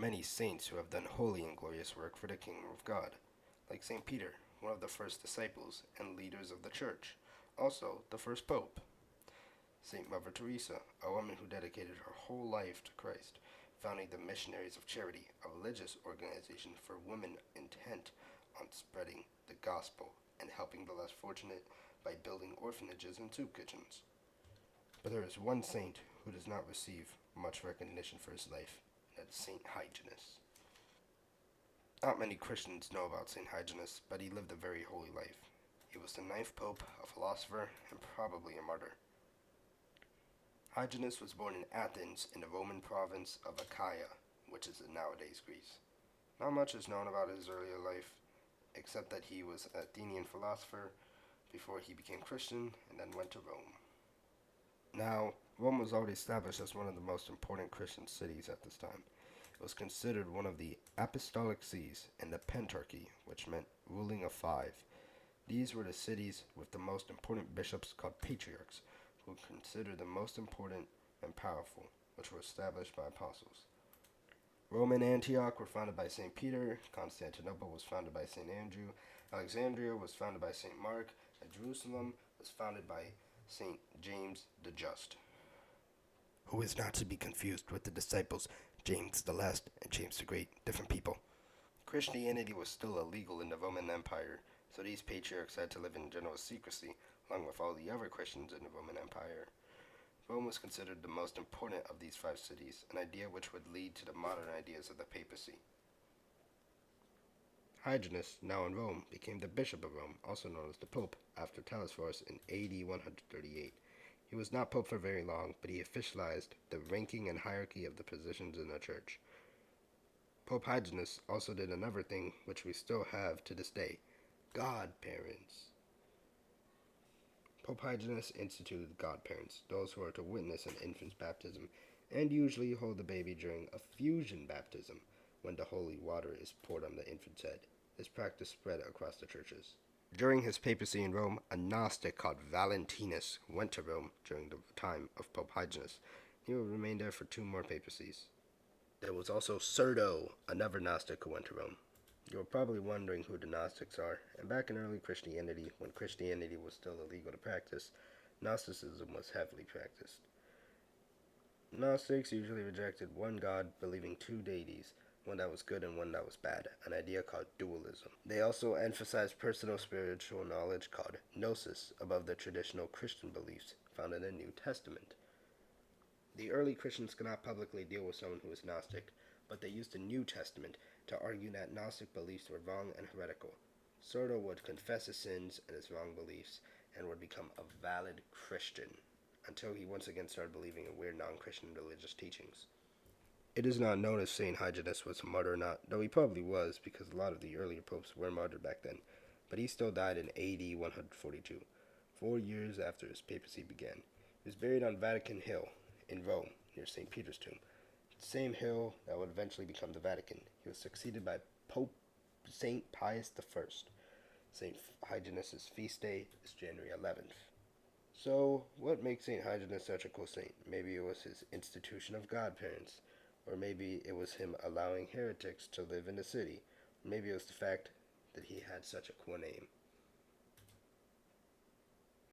many saints who have done holy and glorious work for the kingdom of God, like Saint Peter, one of the first disciples and leaders of the church, also the first pope. Saint Mother Teresa, a woman who dedicated her whole life to Christ, founding the Missionaries of Charity, a religious organization for women intent on spreading the gospel and helping the less fortunate by building orphanages and soup kitchens. But there is one saint who does not receive much recognition for his life, and that's Saint Hyginus. Not many Christians know about Saint Hyginus, but he lived a very holy life. He was the ninth pope, a philosopher, and probably a martyr. Hyginus was born in Athens in the Roman province of Achaia, which is in nowadays Greece. Not much is known about his earlier life, except that he was an Athenian philosopher before he became Christian and then went to Rome. Now, Rome was already established as one of the most important Christian cities at this time. It was considered one of the apostolic sees in the Pentarchy, which meant ruling of five. These were the cities with the most important bishops called patriarchs, who were considered the most important and powerful, which were established by apostles. Rome and Antioch were founded by St. Peter, Constantinople was founded by St. Andrew, Alexandria was founded by St. Mark, and Jerusalem was founded by St. James the Just, who is not to be confused with the disciples James the Last and James the Great, different people. Christianity was still illegal in the Roman Empire, so these patriarchs had to live in general secrecy, along with all the other Christians in the Roman Empire. Rome was considered the most important of these five cities, an idea which would lead to the modern ideas of the papacy. Hyginus, now in Rome, became the Bishop of Rome, also known as the Pope, after Telesphorus in AD 138. He was not Pope for very long, but he officialized the ranking and hierarchy of the positions in the Church. Pope Hyginus also did another thing which we still have to this day: godparents. Pope Hyginus instituted godparents, those who are to witness an infant's baptism, and usually hold the baby during a fusion baptism, when the holy water is poured on the infant's head. This practice spread across the churches. During his papacy in Rome, a Gnostic called Valentinus went to Rome during the time of Pope Hyginus. He would remain there for two more papacies. There was also Cerdo, another Gnostic who went to Rome. You're probably wondering who the Gnostics are, and back in early Christianity, when Christianity was still illegal to practice, Gnosticism was heavily practiced. Gnostics usually rejected one god, believing two deities, one that was good and one that was bad, an idea called dualism. They also emphasized personal spiritual knowledge called gnosis above the traditional Christian beliefs found in the New Testament. The early Christians could not publicly deal with someone who was Gnostic, but they used the New Testament to argue that Gnostic beliefs were wrong and heretical. Cerdo would confess his sins and his wrong beliefs and would become a valid Christian until he once again started believing in weird non-Christian religious teachings. It is not known if Saint Hyginus was a martyr or not, though he probably was because a lot of the earlier popes were martyred back then, but he still died in AD 142, 4 years after his papacy began. He was buried on Vatican Hill in Rome, near St. Peter's tomb, the same hill that would eventually become the Vatican. He was succeeded by Pope St. Pius I. St. Hyginus' feast day is January 11th. So, what makes St. Hyginus such a cool saint? Maybe it was his institution of godparents, or maybe it was him allowing heretics to live in the city, or maybe it was the fact that he had such a cool name.